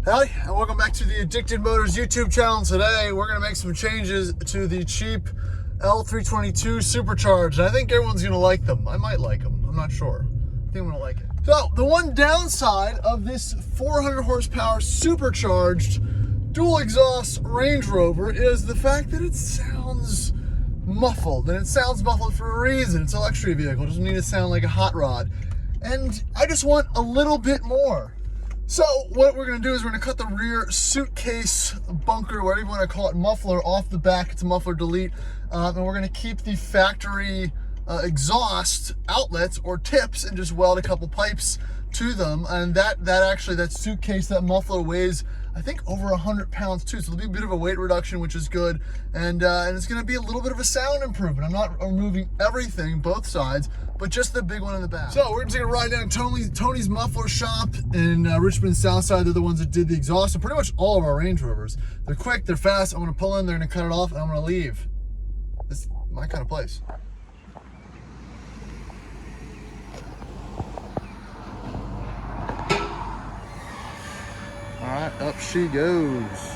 Howdy, and welcome back to the Addicted Motors YouTube channel. Today, we're going to make some changes to the cheap L322 Supercharged. I think everyone's going to like them. I might like them. I'm not sure. I think I'm going to like it. So, the one downside of this 400 horsepower supercharged dual exhaust Range Rover is the fact that it sounds muffled. And it sounds muffled for a reason. It's a luxury vehicle. It doesn't need to sound like a hot rod. And I just want a little bit more. So what we're going to do is we're going to cut the rear suitcase bunker, whatever you want to call it, muffler off the back. It's a muffler delete. And we're going to keep the factory exhaust outlets or tips and just weld a couple pipes to them. And that suitcase, that muffler weighs, I think, over 100 pounds too. So it'll be a bit of a weight reduction, which is good. And it's going to be a little bit of a sound improvement. I'm not removing everything, both sides, but just the big one in the back. So we're just gonna ride down to Tony's Muffler Shop in Richmond Southside. They're the ones that did the exhaust of pretty much all of our Range Rovers. They're quick, they're fast. I'm gonna pull in, they're gonna cut it off, and I'm gonna leave. This is my kind of place. All right, up she goes.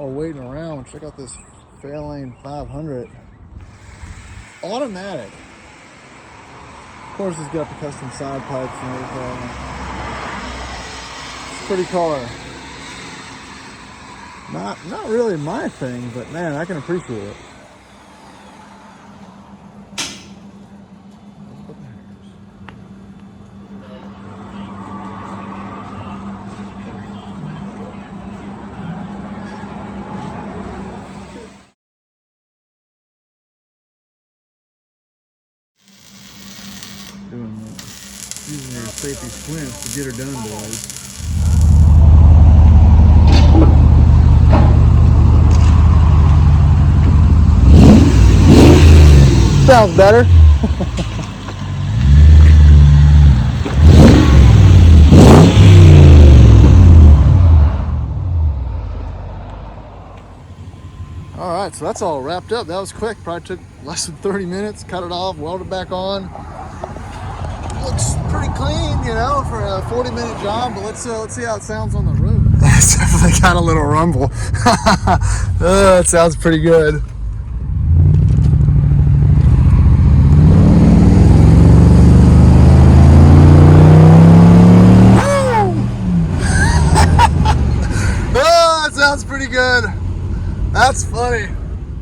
Oh, waiting around. Check out this Fairlane 500. Automatic. Of course, it's got the custom side pipes and everything. It's a pretty car. Not really my thing, but man, I can appreciate it. Using your safety squints to get her done, boys. Sounds better. All right, so that's all wrapped up. That was quick. Probably took less than 30 minutes. Cut it off, weld it back on. Looks pretty clean, you know, for a 40-minute job, but let's see how it sounds on the road. It's definitely got a little rumble. That sounds pretty good. Oh, that sounds pretty good. That's funny.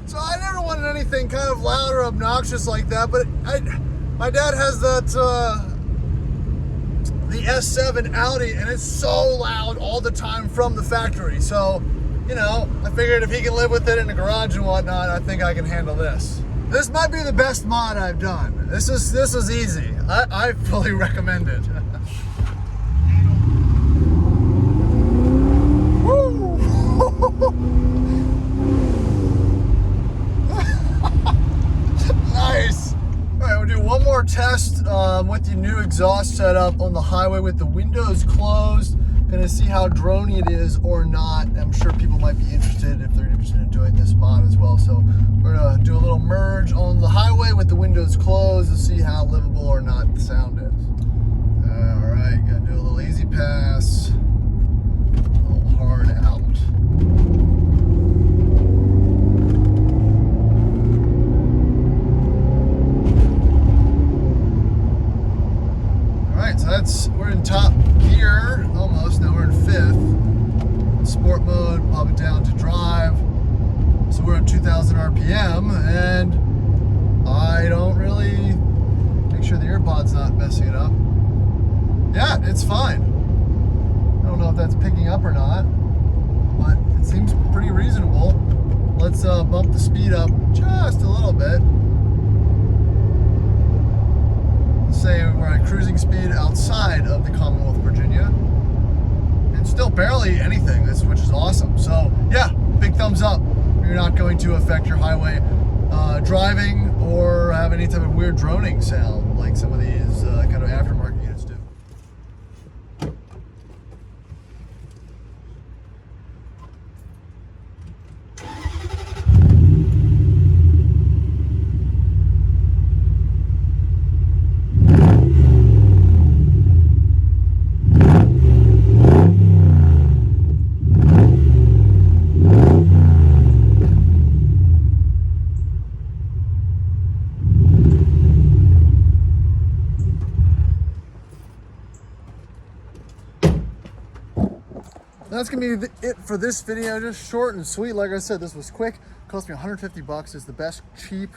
So I never wanted anything kind of loud or obnoxious like that, but my dad has that the S7 Audi, and it's so loud all the time from the factory. So, you know, I figured if he can live with it in the garage and whatnot, I think I can handle this. This might be the best mod I've done. This is easy. I fully recommend it. Woo! Nice. All right, we'll do one more test with the new exhaust setup on the highway with the windows closed. Gonna see how droney it is or not. I'm sure people might be interested if they're interested in doing this mod as well. So we're gonna do a little merge on the highway with the windows closed to see how livable or not the sound is. All right, gotta do a little easy pass, a little hard out. So we're in top gear almost. Now we're in 5th. Sport mode, pop it down to drive. So we're at 2,000 RPM, and I don't really make sure the earpod's not messing it up. Yeah, it's fine. I don't know if that's picking up or not, but it seems pretty reasonable. Let's bump the speed up just a little bit. Say we're at cruising speed outside of the Commonwealth of Virginia, and still barely anything, which is awesome. So yeah, big thumbs up. You're not going to affect your highway driving or have any type of weird droning sound like some of these kind of aftermarket units do. That's gonna be it for this video. Just short and sweet. Like I said, this was quick. Cost me 150 bucks. It's the best cheap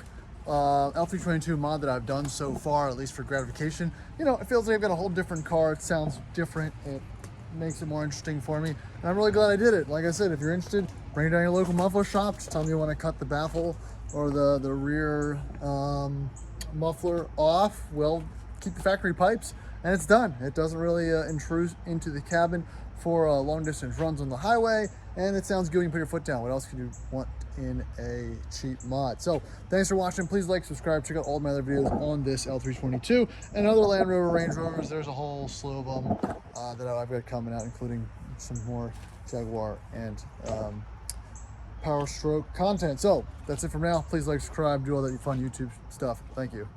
L322 mod that I've done so far, at least for gratification. You know, it feels like I've got a whole different car. It sounds different. It makes it more interesting for me. And I'm really glad I did it. Like I said, if you're interested, bring it down to your local muffler shop. Just tell me you want to cut the baffle or the rear muffler off. We'll keep the factory pipes and it's done. It doesn't really intrude into the cabin for long distance runs on the highway, and it sounds good when you put your foot down. What else could you want in a cheap mod? So thanks for watching. Please like, subscribe, check out all my other videos on this L322 and other Land Rover, Range Rovers. There's a whole slew of them that I've got coming out, including some more Jaguar and Power Stroke content. So that's it for now. Please like, subscribe, do all that fun YouTube stuff. Thank you.